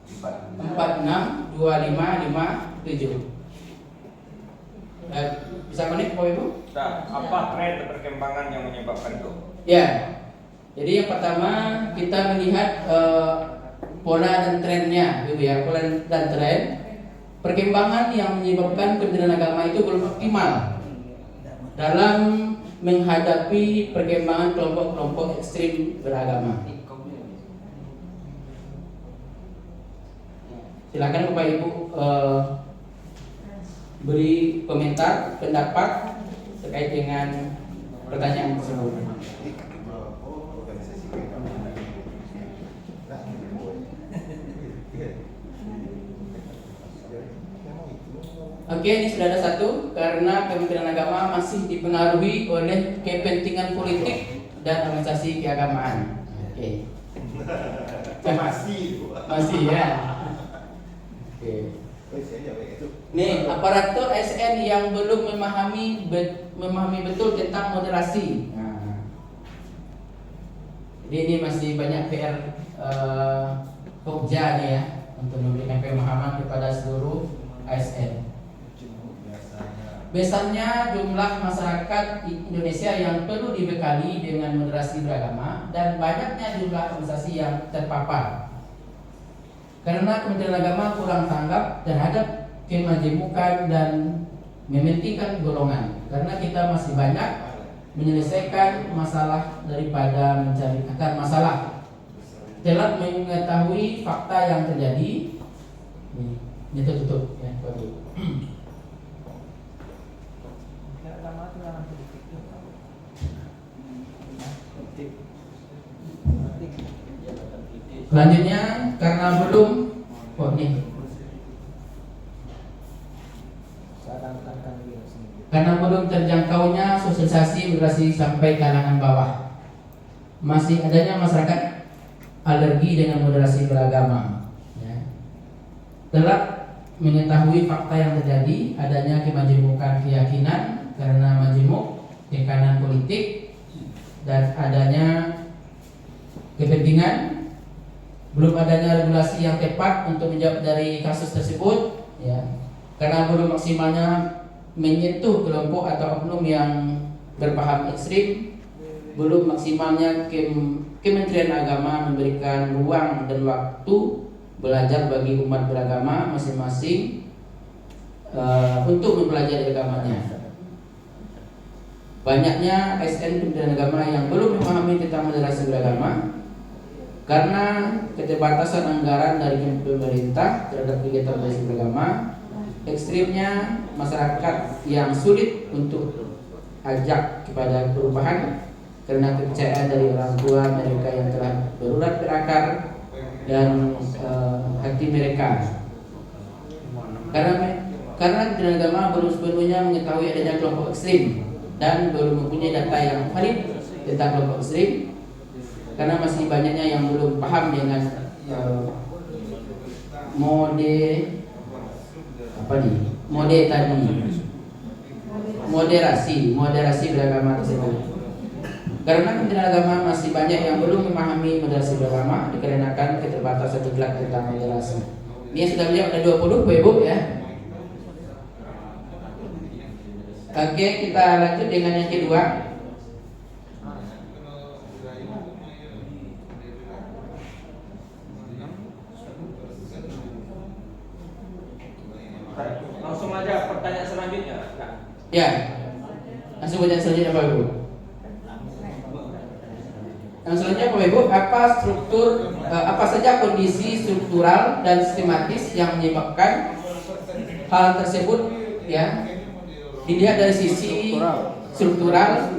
462557. Bisa connect Bapak Ibu? Nah, apa tren perkembangan yang menyebabkan itu? Ya. Jadi yang pertama kita melihat pola dan trennya, gitu ya. Pola dan tren perkembangan yang menyebabkan Kementerian Agama itu belum optimal dalam menghadapi perkembangan kelompok-kelompok ekstrim beragama. Silakan Bapak Ibu beri komentar, pendapat terkait dengan pertanyaan tersebut. Oke, ini sudah ada satu, karena Kementerian Agama masih dipengaruhi oleh kepentingan politik dan organisasi keagamaan. Oke. Masih ya. Oke. Nih, aparatur ASN yang belum memahami betul tentang moderasi. Nah, jadi ini masih banyak PR Pokja nih ya, untuk memberikan pemahaman kepada seluruh ASN. Biasanya jumlah masyarakat Indonesia yang perlu dibekali dengan moderasi beragama dan banyaknya jumlah organisasi yang terpapar. Karena Kementerian Agama kurang tanggap terhadap kemajemukan dan mementingkan golongan. Karena kita masih banyak menyelesaikan masalah daripada mencari akar masalah. Telah mengetahui fakta yang terjadi. Ini tutup ya, selanjutnya karena belum terjangkaunya sosialisasi moderasi sampai kalangan bawah, masih adanya masyarakat alergi dengan moderasi beragama ya. Telah mengetahui fakta yang terjadi, adanya kemajemukan keyakinan karena majemuk tekanan politik dan adanya kepentingan, belum adanya regulasi yang tepat untuk menjawab dari kasus tersebut ya, karena belum maksimalnya menyentuh kelompok atau oknum yang berpaham ekstrim, belum maksimalnya Kementerian Agama memberikan ruang dan waktu belajar bagi umat beragama masing-masing untuk mempelajari agamanya. Banyaknya ASN Kementerian Agama yang belum memahami tentang moderasi beragama karena keterbatasan anggaran dari pemerintah terhadap kegiatan moderasi beragama, ekstrimnya masyarakat yang sulit untuk ajak kepada perubahan karena kepercayaan dari orang tua mereka yang telah berurat berakar dan hati mereka. Karena Kementerian Agama belum sepenuhnya mengetahui adanya kelompok ekstrim dan belum mempunyai data yang valid tentang kelompok ekstrim, karena masih banyaknya yang belum paham dengan moderasi beragama tersebut. Karena Kementerian Agama masih banyak yang belum memahami moderasi beragama dikarenakan keterbatasan diklat tentang moderasi. Ini sudah beliau ada 20 Bapak Ibu ya. Oke, kita lanjut dengan yang kedua. Langsung aja pertanyaan selanjutnya. Ya, langsung pertanyaan selanjutnya Bapak Ibu. Yang selanjutnya Bapak Ibu, apa saja kondisi struktural dan sistematis yang menyebabkan hal tersebut ya? Dilihat dari sisi struktural,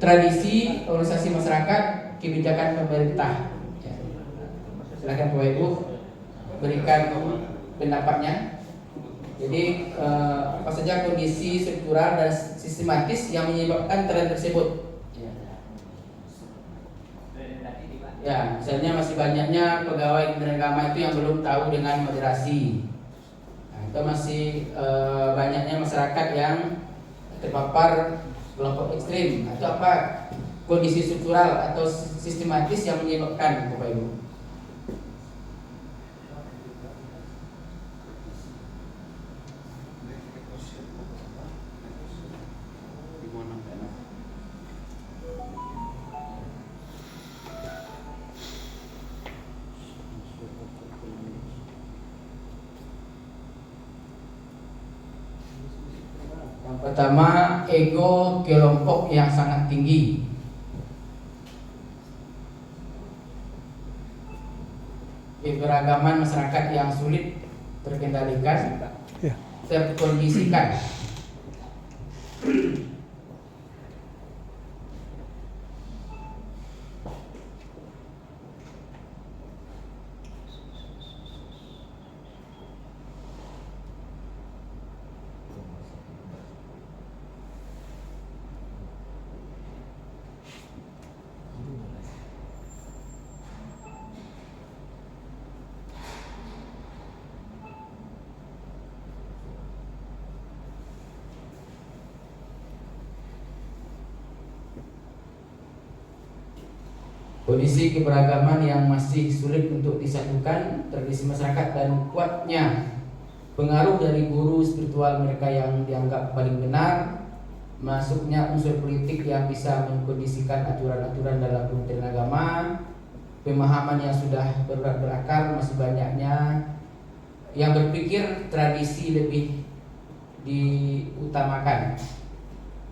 tradisi, organisasi masyarakat, kebijakan pemerintah. Ya. Silakan Bapak Ibu berikan pendapatnya. Jadi apa saja kondisi struktural dan sistematis yang menyebabkan tren tersebut? Ya, misalnya masih banyaknya pegawai Kementerian Agama itu yang belum tahu dengan moderasi. Nah, itu masih banyaknya masyarakat yang terpapar kelompok ekstrim. Atau apa kondisi struktural atau sistematis yang menyebabkan Bapak Ibu? Pertama, ego kelompok yang sangat tinggi. Keberagaman masyarakat yang sulit terkendalikan, terkondisikan. Kondisi keberagaman yang masih sulit untuk disatukan, tradisi masyarakat dan kuatnya pengaruh dari guru spiritual mereka yang dianggap paling benar, masuknya unsur politik yang bisa mengkondisikan aturan-aturan dalam Kementerian Agama, pemahaman yang sudah berakar, masih banyaknya yang berpikir tradisi lebih diutamakan,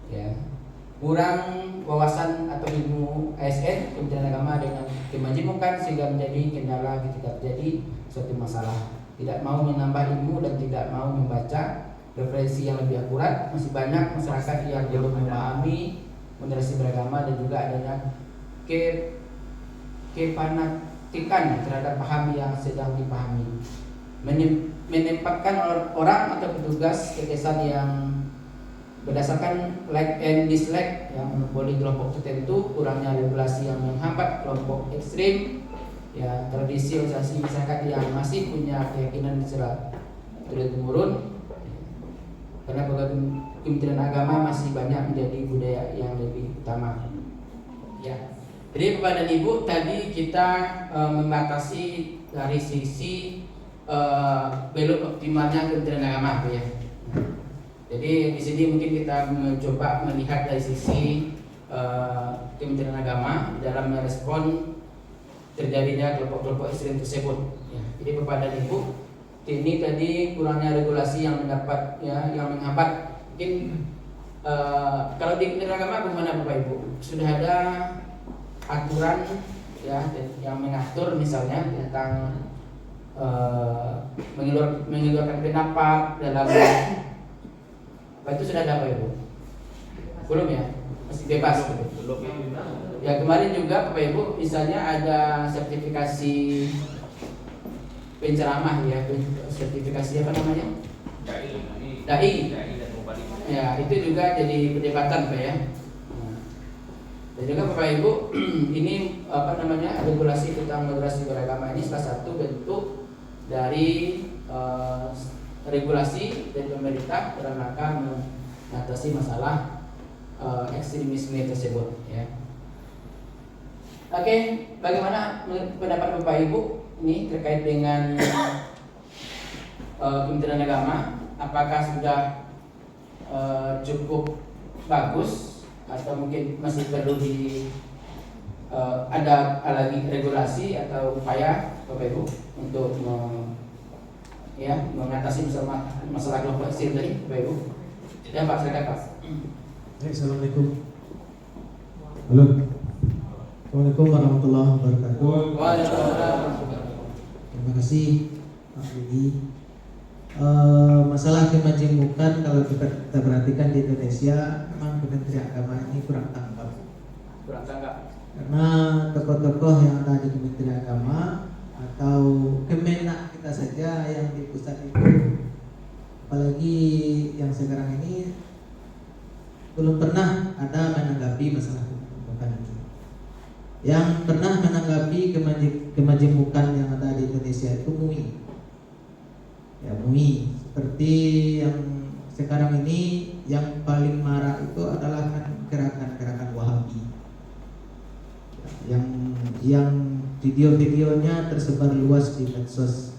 ya. Kurang wawasan atau ilmu ASN Kementerian Agama dengan kemajemukan sehingga menjadi kendala ketika terjadi suatu masalah. Tidak mau menambah ilmu dan tidak mau membaca referensi yang lebih akurat. Masih banyak masyarakat yang belum memahami moderasi beragama dan juga adanya kefanatikan terhadap paham yang sedang dipahami. Menempatkan orang atau petugas kekesan yang berdasarkan like and dislike yang monopoli kelompok tertentu, kurangnya regulasi yang menghambat kelompok ekstrim, ya, tradisi organisasi masyarakat yang masih punya keyakinan secara turun-temurun, karena Kementerian Agama masih banyak menjadi budaya yang lebih utama. Ya, jadi Bapak dan Ibu, tadi kita membatasi dari sisi belum optimalnya Kementerian Agama, ya. Jadi di sini mungkin kita mencoba melihat dari sisi Kementerian Agama dalam merespon terjadinya kelompok-kelompok ekstrem tersebut. Ya, jadi Bapak dan Ibu, ini tadi kurangnya regulasi yang mendapat, ya, yang menghambat. Mungkin kalau di Kementerian Agama bagaimana Bapak Ibu? Sudah ada aturan, ya, yang mengatur misalnya tentang mengeluarkan pendapat dalam itu sudah ada Pak Ibu? Belum ya? Masih bebas? Belum. Ya, kemarin juga Bapak Ibu misalnya ada sertifikasi penceramah, ya, sertifikasi apa namanya? Dai. Ya, itu juga jadi perdebatan Pak, ya. Dan juga Bapak Ibu, ini apa namanya, regulasi tentang moderasi beragama ini salah satu bentuk dari regulasi dari pemerintah dalam rangka mengatasi masalah ekstremisme tersebut, ya. Oke, bagaimana pendapat Bapak Ibu ini terkait dengan Kementerian Agama? Apakah sudah cukup bagus atau mungkin masih perlu ada lagi regulasi atau upaya Bapak Ibu untuk mengatasi masalah kelompok ekstrem tadi, Bapak Ibu? Ya Pak, silakan Pak. Assalamualaikum. Halo. Assalamualaikum warahmatullahi wabarakatuh. Waalaikumsalam. Terima kasih Pak Budi. Masalah kemajemukan kalau kita perhatikan di Indonesia, memang Kementerian Agama ini kurang tanggap. Karena tokoh-tokoh yang ada di Kementerian Agama atau Kemenak kita saja yang di pusat itu, apalagi yang sekarang ini, belum pernah ada menanggapi masalah kegemukan ini. Yang pernah menanggapi kemajemukan yang ada di Indonesia itu MUI. Ya, MUI seperti yang sekarang ini yang paling marak itu adalah gerakan-gerakan Wahabi. Yang video-videonya tersebar luas di medsos.